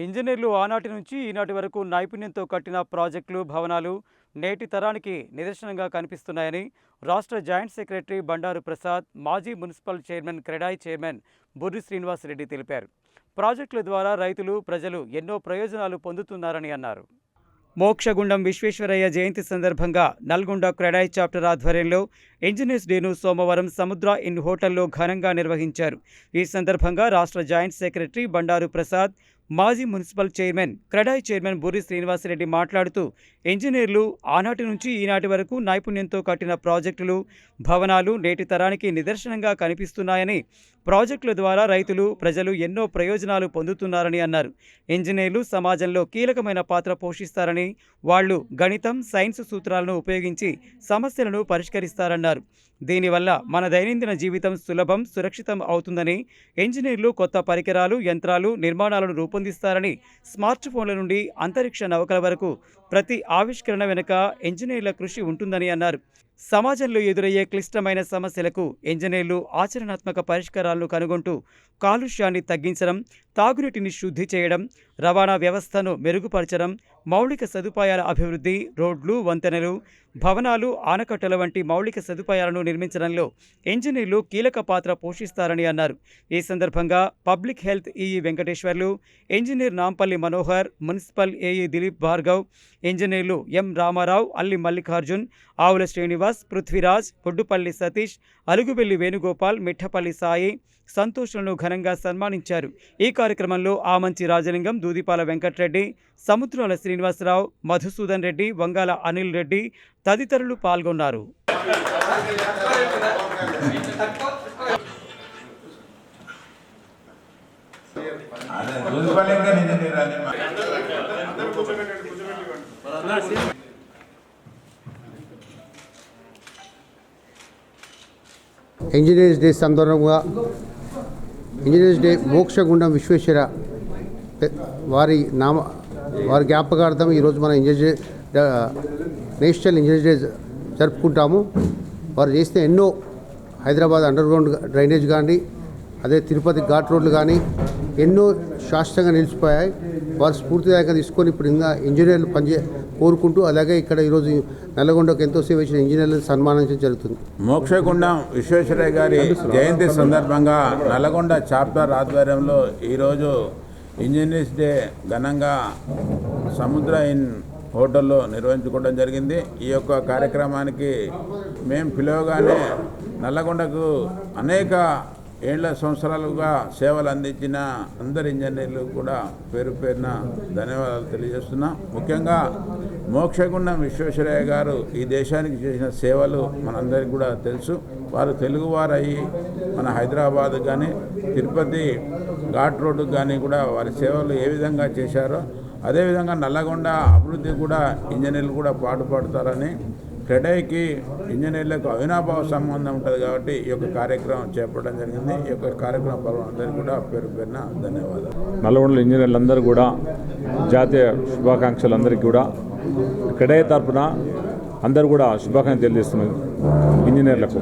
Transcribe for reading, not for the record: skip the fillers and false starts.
ఇంజనీర్లు ఆనాటి నుంచి ఈనాటి వరకు నైపుణ్యంతో కట్టిన ప్రాజెక్టులు, భవనాలు నేటి తరానికి నిదర్శనంగా కనిపిస్తున్నాయని రాష్ట్ర జాయింట్ సెక్రటరీ బండారు ప్రసాద్, మాజీ municipal chairman, CREDAI chairman Burri Srinivasa Reddy తెలిపారు. ప్రాజెక్టుల ద్వారా రైతులు, ప్రజలు ఎన్నో ప్రయోజనాలు పొందుతున్నారని అన్నారు. మోక్షగుండం విశ్వేశ్వరయ్య జయంతి సందర్భంగా నల్గొండ క్రెడాయి చాప్టర్ ఆధ్వర్యంలో ఇంజనీర్స్ డేను సోమవారం సముద్ర ఇన్ హోటల్లో ఘనంగా నిర్వహించారు. ఈ సందర్భంగా రాష్ట్ర జాయింట్ సెక్రటరీ బండారు ప్రసాద్, మాజీ municipal chairman, CREDAI chairman Burri Srinivasa Reddy మాట్లాడుతూ ఇంజనీర్లు ఆనాటి నుంచి ఈనాటి వరకు నైపుణ్యంతో కట్టిన ప్రాజెక్టులు, భవనాలు నేటి తరానికి నిదర్శనంగా కనిపిస్తున్నాయని, ప్రాజెక్టుల ద్వారా రైతులు, ప్రజలు ఎన్నో ప్రయోజనాలు పొందుతున్నారని అన్నారు. ఇంజనీర్లు సమాజంలో కీలకమైన పాత్ర పోషిస్తారని, వాళ్లు గణితం, సైన్స్ సూత్రాలను ఉపయోగించి సమస్యలను పరిష్కరిస్తారన్నారు. దీనివల్ల మన దైనందిన జీవితం సులభం, సురక్షితం అవుతుందని, ఇంజనీర్లు కొత్త పరికరాలు, యంత్రాలు, నిర్మాణాలను రూపొందిస్తారని, స్మార్ట్ ఫోన్ల నుండి అంతరిక్ష నౌకల వరకు ప్రతి ఆవిష్కరణ వెనుక ఇంజనీర్ల కృషి ఉంటుందని అన్నారు. సమాజంలో ఎదురయ్యే క్లిష్టమైన సమస్యలకు ఇంజనీర్లు ఆచరణాత్మక పరిష్కారాలను కనుగొంటూ కాలుష్యాన్ని తగ్గించడం, తాగునీటిని శుద్ధి చేయడం, రవాణా వ్యవస్థను మెరుగుపరచడం, మౌలిక సదుపాయాల అభివృద్ధి, రోడ్లు, వంతెనలు, భవనాలు, ఆనకట్టల వంటి మౌలిక సదుపాయాలను నిర్మించడంలో ఇంజనీర్లు కీలక పాత్ర పోషిస్తారని అన్నారు. ఈ సందర్భంగా public health EE Venkateswarlu, engineer Nampally Manohar, municipal AE Dilip Bhargav, ఇంజనీర్లు ఎం రామారావు, అల్లి మల్లికార్జున్, ఆవుల శ్రీనివాస్, పృథ్వీరాజ్, పొడ్డుపల్లి సతీష్, అలుగుబెల్లి వేణుగోపాల్, మిఠపల్లి సాయి, సంతోష్లను ఘనంగా సన్మానించారు. ఈ కార్యక్రమంలో ఆమంచి రాజలింగం, దూదిపాల వెంకటరెడ్డి, సముద్రాల శ్రీనివాసరావు, మధుసూదన్ రెడ్డి, వంగాల అనిల్ రెడ్డి తదితరులు పాల్గొన్నారు. ఇంజనీర్స్ డే సందర్భంగా ఇంజనీర్స్ డే మోక్షగుండం విశ్వేశ్వర వారి జ్ఞాపకార్థం ఈరోజు మన నేషనల్ ఇంజనీర్స్ డే జరుపుకుంటాము. వారు చేస్తే ఎన్నో హైదరాబాద్ అండర్గ్రౌండ్ డ్రైనేజ్ కానీ, అదే తిరుపతి ఘాట్ రోడ్లు కానీ ఎన్నో శాశ్వతంగా నిలిచిపోయాయి. వారు స్ఫూర్తిదాయకంగా తీసుకొని ఇప్పుడు ఇంకా ఇంజనీర్లు కోరుకుంటూ, అలాగే ఇక్కడ ఈరోజు నల్లగొండకు ఎంతో సేవ చేసిన ఇంజనీర్లను సన్మానించడం జరుగుతుంది. మోక్షగుండం విశ్వేశ్వరయ్య గారి జయంతి సందర్భంగా నల్లగొండ చాప్టర్ ఆధ్వర్యంలో ఈరోజు ఇంజనీర్స్ డే ఘనంగా సముద్ర ఇన్ హోటల్లో నిర్వహించుకోవడం జరిగింది. ఈ యొక్క కార్యక్రమానికి మేము పిలవగానే నల్లగొండకు అనేక సంవత్సరాలుగా సేవలు అందించిన అందరి ఇంజనీర్లు కూడా పేరు పేరున ధన్యవాదాలు తెలియజేస్తున్నాం. ముఖ్యంగా మోక్షగుండం విశ్వేశ్వరయ్య గారు ఈ దేశానికి చేసిన సేవలు మనందరికీ కూడా తెలుసు. వారు తెలుగువారు అయ్యి మన హైదరాబాద్ కానీ, తిరుపతి ఘాట్ రోడ్డు కానీ కూడా వారి సేవలు ఏ విధంగా చేశారో అదేవిధంగా నల్లగొండ అభివృద్ధి కూడా ఇంజనీర్లు కూడా పాటుపడతారని, క్రెడాయికి ఇంజనీర్లకు అవినాభావ సంబంధం ఉంటుంది కాబట్టి ఈ యొక్క కార్యక్రమం చేపట్టడం జరిగింది. ఈ యొక్క కార్యక్రమం అందరికీ కూడా పేరు పేరున ధన్యవాదాలు. నల్లగొండలో ఇంజనీర్లందరూ కూడా జాతీయ శుభాకాంక్షలు అందరికీ కూడా క్రెడాయి తరఫున అందరూ కూడా శుభాకాంక్షలు తెలియజేస్తున్నారు ఇంజనీర్లకు.